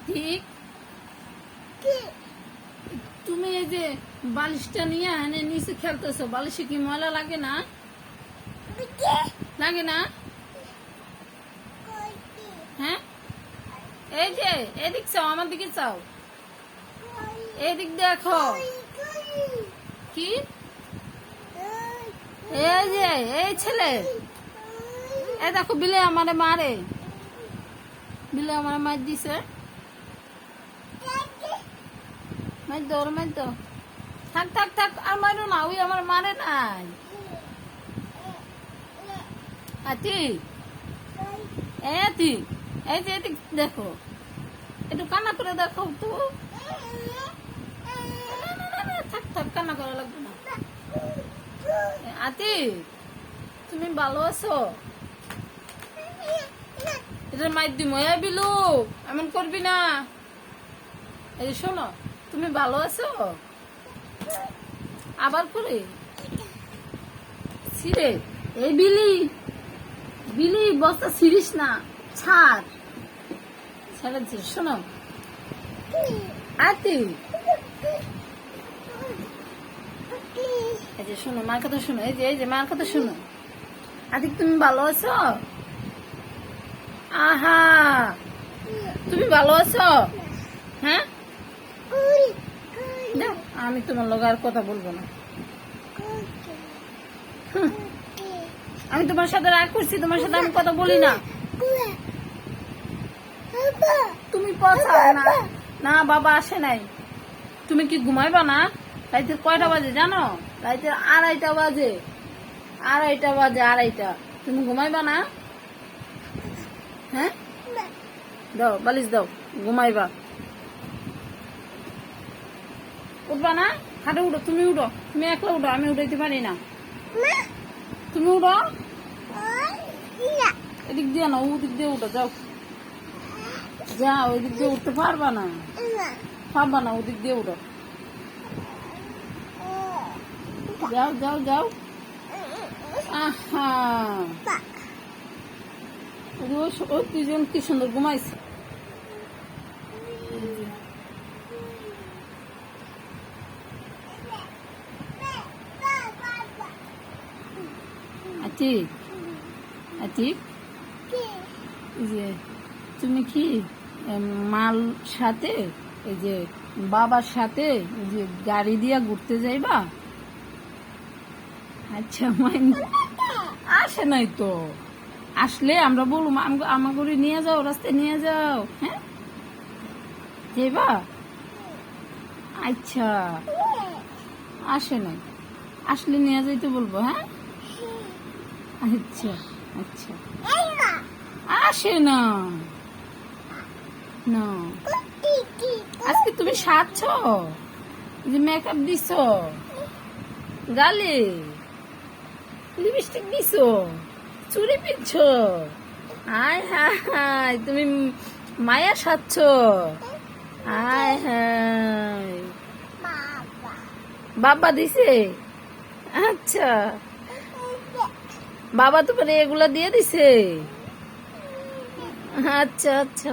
আতিক, তুমি এই যে বালিশটা নিয়ে এনে নিচে খেলতেছো, বালিশে কি ময়লা লাগে না? লাগে না? হ্যাঁ, এই যে এদিক চাও, আমার দিকে চাও, এদিক দেখো। কি এই যে এই ছেলে, এই দেখো বিলে আমারে মারে, বিলে আমার মার দিছে, মার দো মার দো। থাক থাক থাক, আর মারো না, ওই আমার মারে নাই। আতিক, আতিক, এই যে এদিক দেখো, একটু কান্না করে দেখো তো। থাক থাক, কান্না করা লাগবে না। আতিক, তুমি ভালো আছো? এটা মাইর দিমো, এ বিলু এমন করবি না। এই শোনো, তুমি ভালো আছো? আবার করে ছিড়ে, এই বিলি, বিলি বস্তা ছিড়িস না, ছাড়, ছেড়ে দিস। শোনো আতিক, এই যে শোনো, মার কথা শোনো, এই যে মার কথা শোনো। আতিক, তুমি ভালো আছো? আহা, তুমি ভালো আছো? হ্যাঁ, আমি তোমার লগে আর কথা বলবো না। আমি তোমার সাথে রাগ করছি, তোমার সাথে আমি কথা বলি না। তুমি পচা না, না বাবা আসে নাই। তুমি কি ঘুমাইবা না? রাইতে কয়টা বাজে জানো? রাইতে 2:30 বাজে, 2:30 বাজে, 2:30। তুমি ঘুমাইবা না? হ্যাঁ, দাও বালিশ দাও, ঘুমাইবা। উঠবা না? খাটে উঠো, তুমি উঠো, তুমি একলা উঠো, আমি উঠাইতে পারি না। তুমি উঠো, এদিক দিয়ে না, ওদিক দিয়ে উঠো, যাও যাও, ওইদিক দিয়ে উঠতে পারবা না, পারবা না, ওদিক দিয়ে উঠো, যাও যাও যাও। আহা, ওই দুজন কি সুন্দর ঘুমাইছে। আতিক, আতিক, এই যে তুমি কি মাল সাথে, এই যে বাবার সাথে এই যে গাড়ি দিয়া ঘুরতে যাইবা? আচ্ছা, আসে নাই তো, আসলে আমরা বলুম আমার করে নিয়ে যাও, রাস্তায় নিয়ে যাও। হ্যাঁ, যাইবা? আচ্ছা, আসে নাই, আসলে নিয়ে যাইতে বলবো। হ্যাঁ, আচ্ছা আচ্ছা, আসে না, না আজকে তুমি সাজছ, যে মেকআপ দিছ, গালে লিপস্টিক দিছ, চুড়ি পিচ্ছ, আয় হায়, তুমি মায়া সাজছ, আয় হায়, বাবা দিছে? আচ্ছা, বাবা তোমার এগুলা দিয়ে দিছে? আচ্ছা আচ্ছা।